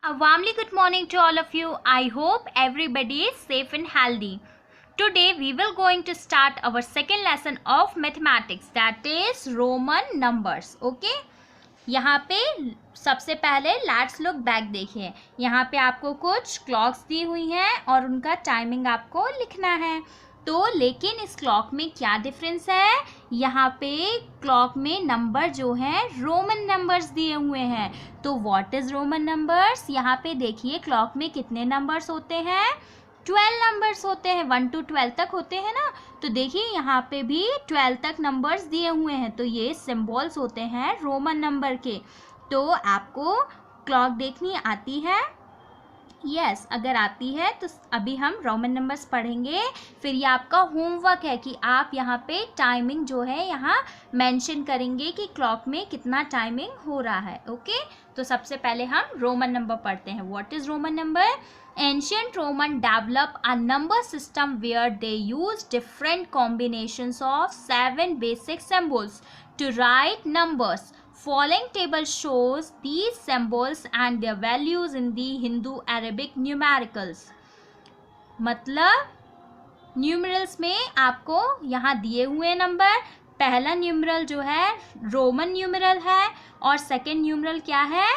A warmly good morning to all of you. I hope everybody is safe and healthy. Today we will going to start our second lesson of mathematics, that is Roman numbers. Okay? यहाँ पे सबसे पहले let's look back देखिए. यहाँ पे आपको कुछ clocks दी हुई हैं और उनका टाइमिंग आपको लिखना है. तो लेकिन इस क्लॉक में क्या डिफरेंस है, यहाँ पे क्लॉक में नंबर जो है रोमन नंबर्स दिए हुए हैं. तो व्हाट इज रोमन नंबर्स, यहाँ पे देखिए क्लॉक में कितने नंबर्स होते हैं, 12 नंबर्स होते हैं. 1 to 12 तक होते हैं ना. तो देखिए यहाँ पे भी 12 तक नंबर्स दिए हुए हैं. तो ये सिंबल्स होते हैं रोमन नंबर के. तो आपको क्लॉक देखनी आती है? यस, अगर आती है तो अभी हम रोमन नंबर्स पढ़ेंगे. फिर ये आपका होमवर्क है कि आप यहाँ पे टाइमिंग जो है यहाँ मेंशन करेंगे कि क्लॉक में कितना टाइमिंग हो रहा है. ओके, तो सबसे पहले हम रोमन नंबर पढ़ते हैं. What is Roman number? Ancient Roman developed a number system where they used different combinations of 7 basic symbols to write numbers. Following table shows these symbols and their values in the Hindu-Arabic numericals. मतलब numerals में आपको यहाँ दिए हुए number, पहला numeral जो है Roman numeral है और सेकेंड न्यूमरल क्या है,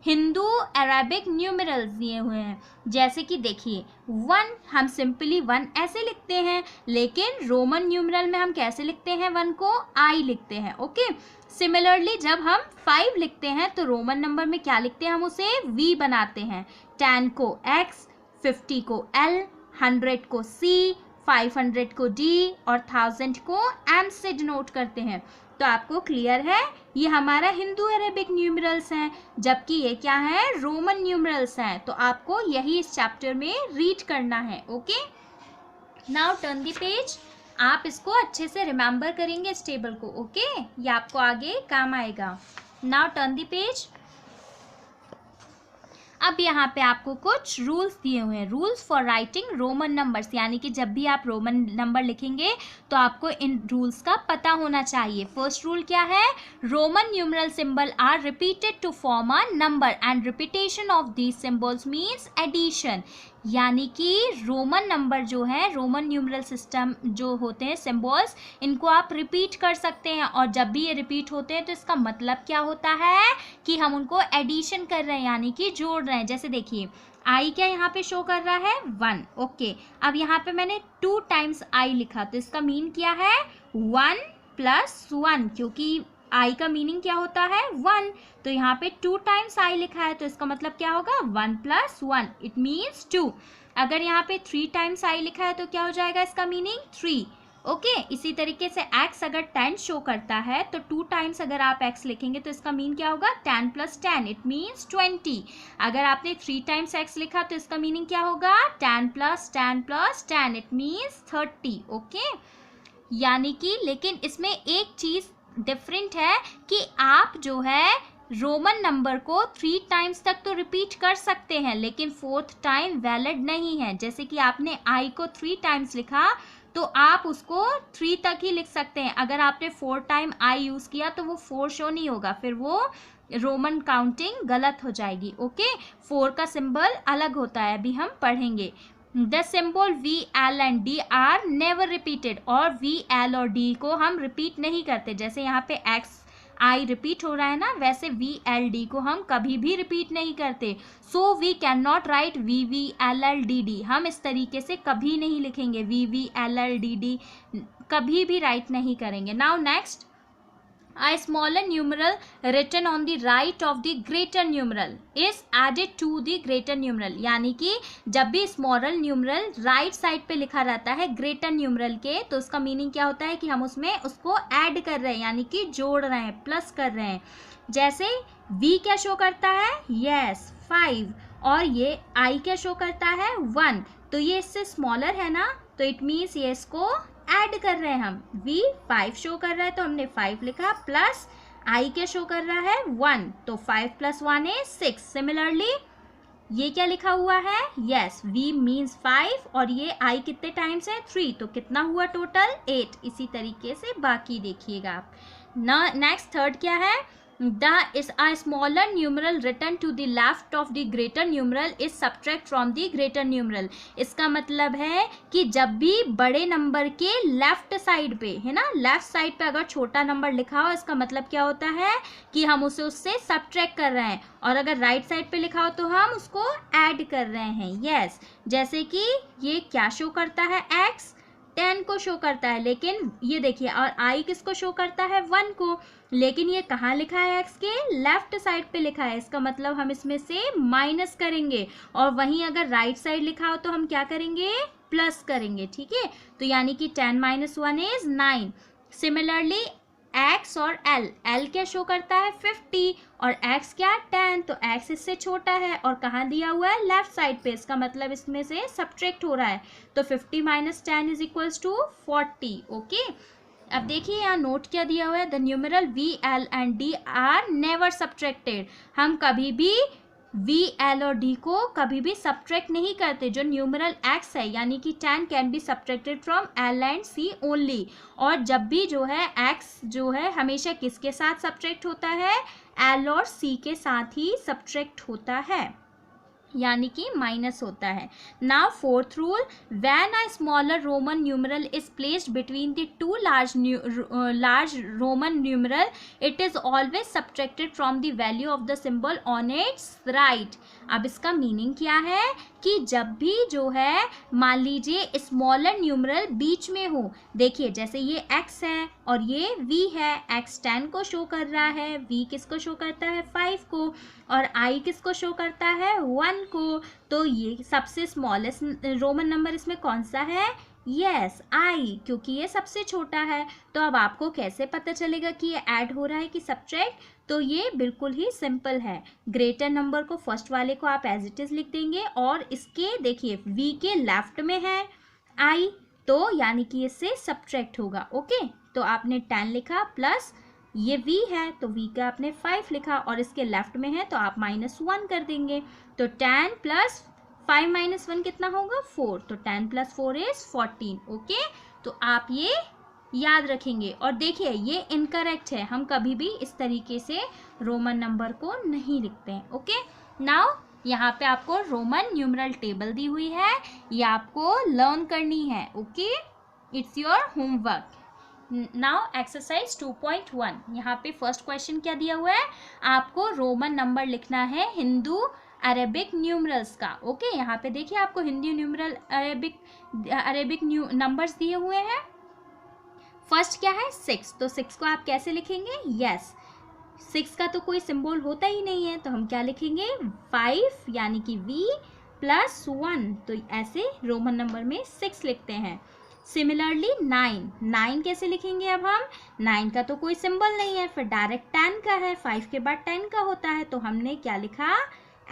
हिंदू अरेबिक न्यूमरल्स दिए हुए हैं. जैसे कि देखिए 1 हम सिंपली 1 ऐसे लिखते हैं, लेकिन रोमन न्यूमरल में हम कैसे लिखते हैं, 1 को आई लिखते हैं. ओके, सिमिलरली जब हम 5 लिखते हैं तो रोमन नंबर में क्या लिखते हैं, हम उसे वी बनाते हैं. 10 को एक्स, 50 को एल, 100 को सी, 500 को डी और 1000 को एम से डिनोट करते हैं. तो आपको क्लियर है, ये हमारा हिंदू अरेबिक न्यूमरल्स हैं, जबकि ये क्या है, रोमन न्यूमरल्स हैं. तो आपको यही इस चैप्टर में रीड करना है. Okay, now turn the page. आप इसको अच्छे से रिमेंबर करेंगे इस टेबल को. ओके, ये आपको आगे काम आएगा. Now turn the page. अब यहाँ पे आपको कुछ रूल्स दिए हुए हैं. Rules for writing Roman numbers, यानी कि जब भी आप रोमन नंबर लिखेंगे तो आपको इन रूल्स का पता होना चाहिए. फर्स्ट रूल क्या है, Roman numeral symbol are repeated to form a number and repetition of these symbols means addition. यानी कि रोमन नंबर जो है, रोमन न्यूमरल सिस्टम जो होते हैं सिंबल्स, इनको आप रिपीट कर सकते हैं और जब भी ये रिपीट होते हैं तो इसका मतलब क्या होता है कि हम उनको एडिशन कर रहे हैं, यानी कि जोड़ रहे हैं. जैसे देखिए आई क्या यहाँ पे शो कर रहा है, 1. ओके, अब यहाँ पे मैंने 2 टाइम्स आई लिखा तो इसका मीन क्या है, 1 + 1, क्योंकि आई का मीनिंग क्या होता है, 1. तो यहाँ पे 2 टाइम्स आई लिखा है तो इसका मतलब क्या होगा, 1 + 1, इट मीन्स 2. अगर यहाँ पे 3 टाइम्स आई लिखा है तो क्या हो जाएगा, इसका मीनिंग 3. ओके, इसी तरीके से x अगर 10 शो करता है तो 2 टाइम्स अगर आप x लिखेंगे तो इसका मीन क्या होगा, 10 + 10, इट मीन्स 20. अगर आपने 3 टाइम्स x लिखा तो इसका मीनिंग क्या होगा, 10 + 10 + 10, इट मीन्स 30. ओके, यानी कि लेकिन इसमें एक चीज़ डिफरेंट है कि आप जो है रोमन नंबर को 3 टाइम्स तक तो रिपीट कर सकते हैं, लेकिन 4th टाइम वैलिड नहीं है. जैसे कि आपने आई को 3 टाइम्स लिखा तो आप उसको 3 तक ही लिख सकते हैं. अगर आपने 4 टाइम आई यूज़ किया तो वो 4 शो नहीं होगा, फिर वो रोमन काउंटिंग गलत हो जाएगी. ओके, 4 का सिंबल अलग होता है, अभी हम पढ़ेंगे. The symbol V, L and D are never repeated, और V, L और D को हम रिपीट नहीं करते. जैसे यहाँ पे X I रिपीट हो रहा है ना, वैसे V, L, D को हम कभी भी रिपीट नहीं करते. सो वी कैन नॉट राइट V, V, L, L, D, D. हम इस तरीके से कभी नहीं लिखेंगे, V, V, L, L, D, D कभी भी राइट नहीं करेंगे. Now next, a smaller numeral written on the right of the greater numeral is added to the greater numeral. यानी कि जब भी स्मॉलर न्यूमरल राइट साइड पे लिखा रहता है ग्रेटर न्यूमरल के, तो उसका मीनिंग क्या होता है कि हम उसमें उसको ऐड कर रहे हैं, यानी कि जोड़ रहे हैं, प्लस कर रहे हैं. जैसे v क्या शो करता है, यस 5, और ये i क्या शो करता है, 1. तो ये इससे स्मॉलर है ना, तो इट मीन्स ये इसको ऐड कर रहे हैं हम. v 5 शो कर रहा है तो हमने 5 लिखा, प्लस i क्या शो कर रहा है, 1, तो 5 + 1 is 6. सिमिलरली ये क्या लिखा हुआ है, यस v मीन्स 5 और ये i कितने टाइम्स है, 3, तो कितना हुआ टोटल, 8. इसी तरीके से बाकी देखिएगा आप. नेक्स्ट थर्ड क्या है, a smaller numeral written to the left of the greater numeral is subtract from the greater numeral। इसका मतलब है कि जब भी बड़े नंबर के लेफ्ट साइड पे है ना, लेफ्ट साइड पे अगर छोटा नंबर लिखा हो, इसका मतलब क्या होता है कि हम उसे उससे सब्ट्रैक्ट कर रहे हैं, और अगर राइट साइड पे लिखा हो तो हम उसको ऐड कर रहे हैं। यस, जैसे कि ये क्या शो करता है, x 10 को शो करता है, लेकिन ये देखिए, और i किसको शो करता है, 1 को, लेकिन ये कहाँ लिखा है, x के लेफ्ट साइड पे लिखा है, इसका मतलब हम इसमें से माइनस करेंगे, और वहीं अगर राइट साइड लिखा हो तो हम क्या करेंगे, प्लस करेंगे। ठीक है, तो यानी कि 10 - 1 इज 9। सिमिलरली x और l क्या शो करता है, 50, और x क्या, 10, तो x इससे छोटा है और कहाँ दिया हुआ है, लेफ्ट साइड पे, इसका मतलब इसमें से सब्ट्रैक्ट हो रहा है, तो 50 - 10 इज इक्वल्स टू 40। ओके, अब देखिए यहाँ नोट क्या दिया हुआ है, the numeral v, l and d are never subtracted. हम कभी भी v, l और d को कभी भी सब्ट्रैक्ट नहीं करते। जो न्यूमरल x है यानी कि 10 can be subtracted from l and c only, और जब भी जो है x जो है हमेशा किसके साथ सब्ट्रैक्ट होता है, l और c के साथ ही सब्ट्रैक्ट होता है, यानी कि माइनस होता है। Now fourth rule, when a smaller Roman numeral is placed between the two large Roman numeral, it is always subtracted from the value of the symbol on it's right. अब इसका meaning क्या है कि जब भी जो है मान लीजिए स्मॉलर न्यूमरल बीच में हो, देखिए जैसे ये x है और ये v है, x 10 को शो कर रहा है, v किसको शो करता है, 5 को, और i किसको शो करता है, 1 को, तो ये सबसे स्मॉलेस्ट रोमन नंबर इसमें कौन सा है, यस i, क्योंकि ये सबसे छोटा है। तो अब आपको कैसे पता चलेगा कि ये ऐड हो रहा है कि सब्ट्रैक्ट, तो ये बिल्कुल ही सिंपल है, ग्रेटर नंबर को फर्स्ट वाले को आप एज इट इज लिख देंगे, और इसके देखिए v के लेफ्ट में है i, तो यानी कि इससे सब्ट्रैक्ट होगा। ओके, तो आपने 10 लिखा, प्लस ये v है तो v का आपने 5 लिखा, और इसके लेफ्ट में है तो आप -1 कर देंगे, तो 10 + 5 - 1 कितना होगा, 4, तो 10 + 4 इज 14। ओके, तो आप ये याद रखेंगे, और देखिए ये इनकरेक्ट है, हम कभी भी इस तरीके से रोमन नंबर को नहीं लिखते हैं। ओके, नाउ यहाँ पे आपको रोमन न्यूमरल टेबल दी हुई है, ये आपको लर्न करनी है। Okay, it's your homework. Now exercise 2.1, यहाँ पे फर्स्ट क्वेश्चन क्या दिया हुआ है, आपको रोमन नंबर लिखना है हिंदू अरेबिक न्यूमरल्स का। ओके, यहाँ पे देखिए आपको हिंदी न्यूमरल अरेबिक नंबर्स दिए हुए हैं। फर्स्ट क्या है, 6, तो 6 को आप कैसे लिखेंगे, यस 6 का तो कोई सिंबल होता ही नहीं है, तो हम क्या लिखेंगे, 5 यानी कि v + 1, तो ऐसे रोमन नंबर में 6 लिखते हैं। सिमिलरली 9 कैसे लिखेंगे, अब हम 9 का तो कोई सिंबल नहीं है, फिर डायरेक्ट 10 का है, 5 के बाद 10 का होता है, तो हमने क्या लिखा,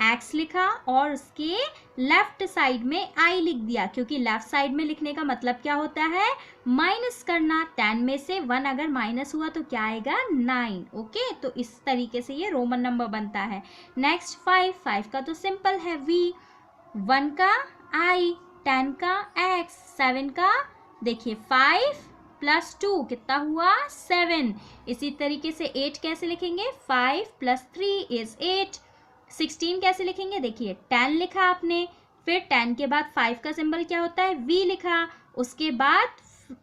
x लिखा, और उसके लेफ्ट साइड में i लिख दिया, क्योंकि लेफ्ट साइड में लिखने का मतलब क्या होता है, माइनस करना। 10 में से 1 अगर माइनस हुआ तो क्या आएगा, 9। ओके, तो इस तरीके से ये रोमन नंबर बनता है। नेक्स्ट 5 का तो सिंपल है v, 1 का i, 10 का x, 7 का देखिए 5 + 2 कितना हुआ, 7। इसी तरीके से 8 कैसे लिखेंगे, 5 + 3 इज 8। 16 कैसे लिखेंगे, देखिए 10 लिखा आपने, फिर 10 के बाद 5 का सिंबल क्या होता है, v लिखा, उसके बाद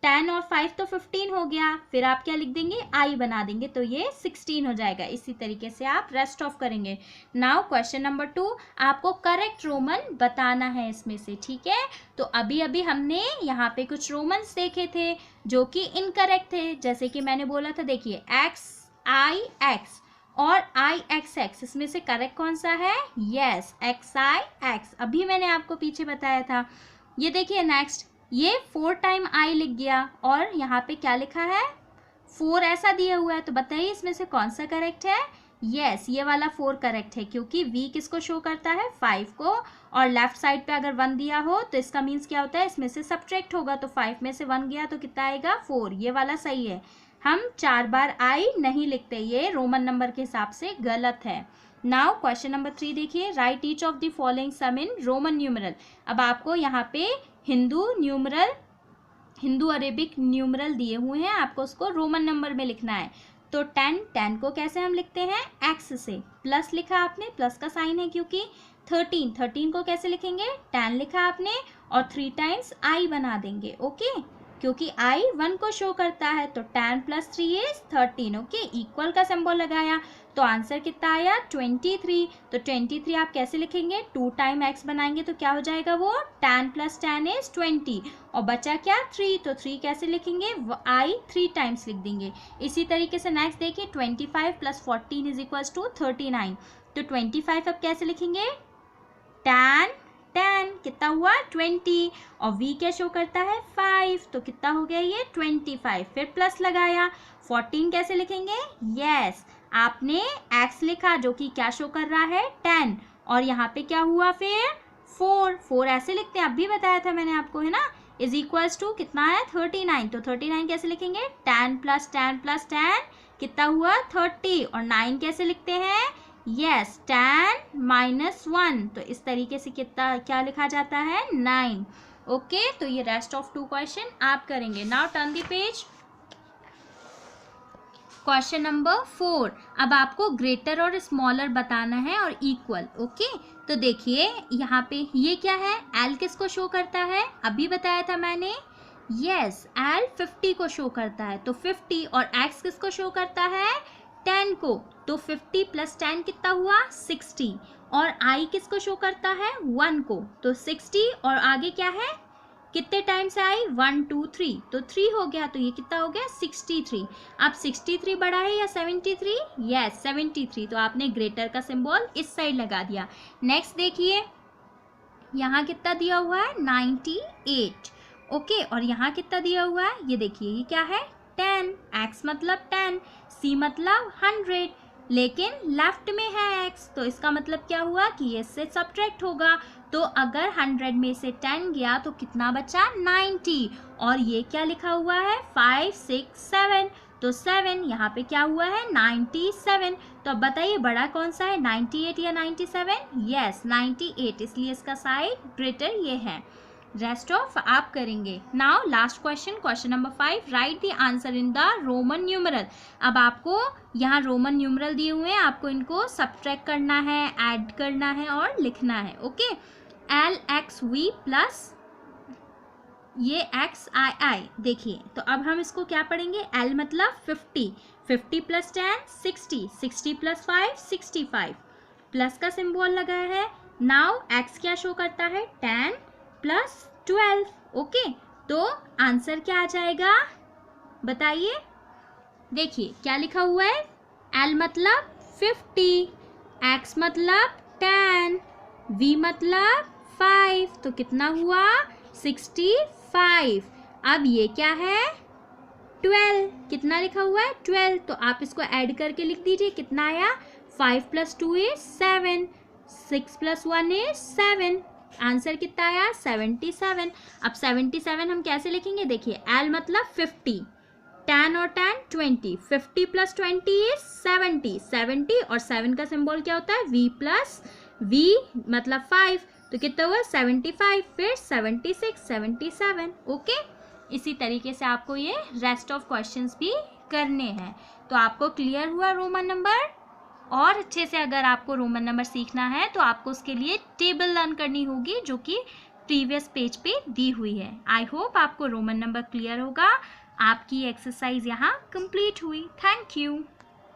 10 और 5 तो 15 हो गया, फिर आप क्या लिख देंगे, i बना देंगे, तो ये 16 हो जाएगा। इसी तरीके से आप रेस्ट ऑफ करेंगे। नाउ क्वेश्चन नंबर 2, आपको करेक्ट रोमन बताना है इसमें से। ठीक है, तो अभी अभी हमने यहाँ पे कुछ रोमन्स देखे थे जो कि इनकरेक्ट थे, जैसे कि मैंने बोला था, देखिए xix और ixx, इसमें से करेक्ट कौन सा है, यस xix, अभी मैंने आपको पीछे बताया था। ये देखिए नेक्स्ट, ये 4 टाइम i लिख गया, और यहाँ पे क्या लिखा है, 4 ऐसा दिया हुआ है, तो बताइए इसमें से कौन सा करेक्ट है, यस ये वाला 4 करेक्ट है, क्योंकि v किसको शो करता है, 5 को, और लेफ्ट साइड पे अगर 1 दिया हो तो इसका मीन्स क्या होता है, इसमें से सब्ट्रैक्ट होगा, तो 5 में से 1 गया तो कितना आएगा, 4, ये वाला सही है। हम 4 बार i नहीं लिखते, ये रोमन नंबर के हिसाब से गलत है। नाउ क्वेश्चन नंबर 3 देखिए, write each of the following sum in Roman numeral. अब आपको यहाँ पे हिंदू अरेबिक न्यूमरल दिए हुए हैं, आपको उसको रोमन नंबर में लिखना है। तो 10 को कैसे हम लिखते हैं, x से, प्लस लिखा आपने, प्लस का साइन है क्योंकि। 13 को कैसे लिखेंगे, 10 लिखा आपने और 3 टाइम्स i बना देंगे, ओके, क्योंकि i 1 को शो करता है, तो 10 + 3 इज 13, ओके, इक्वल का सिंबल लगाया, तो आंसर कितना आया, 23। तो 23 आप कैसे लिखेंगे, 2 टाइम x बनाएंगे तो क्या हो जाएगा वो, 10 + 10 इज 20, और बचा क्या, 3, तो 3 कैसे लिखेंगे, i 3 टाइम्स लिख देंगे। इसी तरीके से नेक्स्ट देखिए, 25 + 14 = 39, तो 25 अब कैसे लिखेंगे, 10 कितना हुआ, 20, और v क्या शो करता है, 5, तो कितना हो गया ये, 25, फिर प्लस लगाया। 14 कैसे लिखेंगे, यस, आपने x लिखा जो कि क्या शो कर रहा है, 10, और यहाँ पे क्या हुआ फिर, 4 ऐसे लिखते हैं, अभी बताया था मैंने आपको, है ना, = कितना है, 39, तो 39 कैसे लिखेंगे, 10 + 10 + 10 कितना हुआ, 30, और 9 कैसे लिखते हैं, यस, 10 - 1, तो इस तरीके से कितना क्या लिखा जाता है, 9, ओके। तो ये रेस्ट ऑफ 2 क्वेश्चन आप करेंगे। Now turn the page, question number 4। अब आपको ग्रेटर और स्मॉलर बताना है और इक्वल, ओके। तो देखिए यहाँ पे ये क्या है, L किसको शो करता है, अभी बताया था मैंने, यस, L 50 को शो करता है, तो 50, और X किसको शो करता है, 10 को, तो 50 + 10 कितना हुआ, 60, और I किसको शो करता है, 1 को, तो 60, और आगे क्या है, कितने टाइम्स आई, 1 2 3, तो 3 हो गया, तो ये कितना हो गया, 63। अब 63 बड़ा है या 73, यस 73, तो आपने ग्रेटर का सिंबल इस साइड लगा दिया। नेक्स्ट देखिए यहाँ कितना दिया हुआ है, 98, ओके, और यहाँ कितना दिया हुआ है, ये देखिए ये क्या है, 10, x मतलब 10, c मतलब 100, लेकिन लेफ्ट में है x, तो इसका मतलब क्या हुआ कि ये इससे सब्ट्रैक्ट होगा, तो अगर 100 में से 10 गया तो कितना बचा, 90, और ये क्या लिखा हुआ है, 5 6 7, तो 7 यहाँ पे क्या हुआ है, 97, तो अब बताइए बड़ा कौन सा है, 98 या 97, यस 98, इसलिए इसका साइड ग्रेटर ये है। रेस्ट ऑफ आप करेंगे। Now last question, question number 5, right the answer in the Roman numeral. अब आपको यहाँ रोमन न्यूमरल दिए हुए हैं, आपको इनको सब्ट्रैक्ट करना है, ऐड करना है और लिखना है, ओके। LXV प्लस ये XII, देखिए तो अब हम इसको क्या पढ़ेंगे, L मतलब 50, 50 + 10 60, 60 + 5 65, प्लस का सिंबल लगा है। नाउ X क्या शो करता है, 10 + 12, ओके, तो आंसर क्या आ जाएगा बताइए, देखिए क्या लिखा हुआ है, L मतलब 50, X मतलब 10, V मतलब 5, तो कितना हुआ 65। अब ये क्या है 12, कितना लिखा हुआ है 12, तो आप इसको ऐड करके लिख दीजिए, कितना आया 5 + 2 इज 7, 6 + 1 इज 7, आंसर कितना आया 77। अब 77 हम कैसे लिखेंगे, देखिए L मतलब 50, 10 और 10 20, 50 + 20 इज 70, 70 और 7 का सिंबल क्या होता है, V प्लस V मतलब 5, तो कितना हुआ 75, फिर 76 77, ओके। इसी तरीके से आपको ये रेस्ट ऑफ क्वेश्चंस भी करने हैं। तो आपको क्लियर हुआ रोमन नंबर, और अच्छे से अगर आपको रोमन नंबर सीखना है तो आपको उसके लिए टेबल लर्न करनी होगी जो कि प्रीवियस पेज पे दी हुई है। आई होप आपको रोमन नंबर क्लियर होगा। आपकी एक्सरसाइज यहाँ कंप्लीट हुई। Thank you.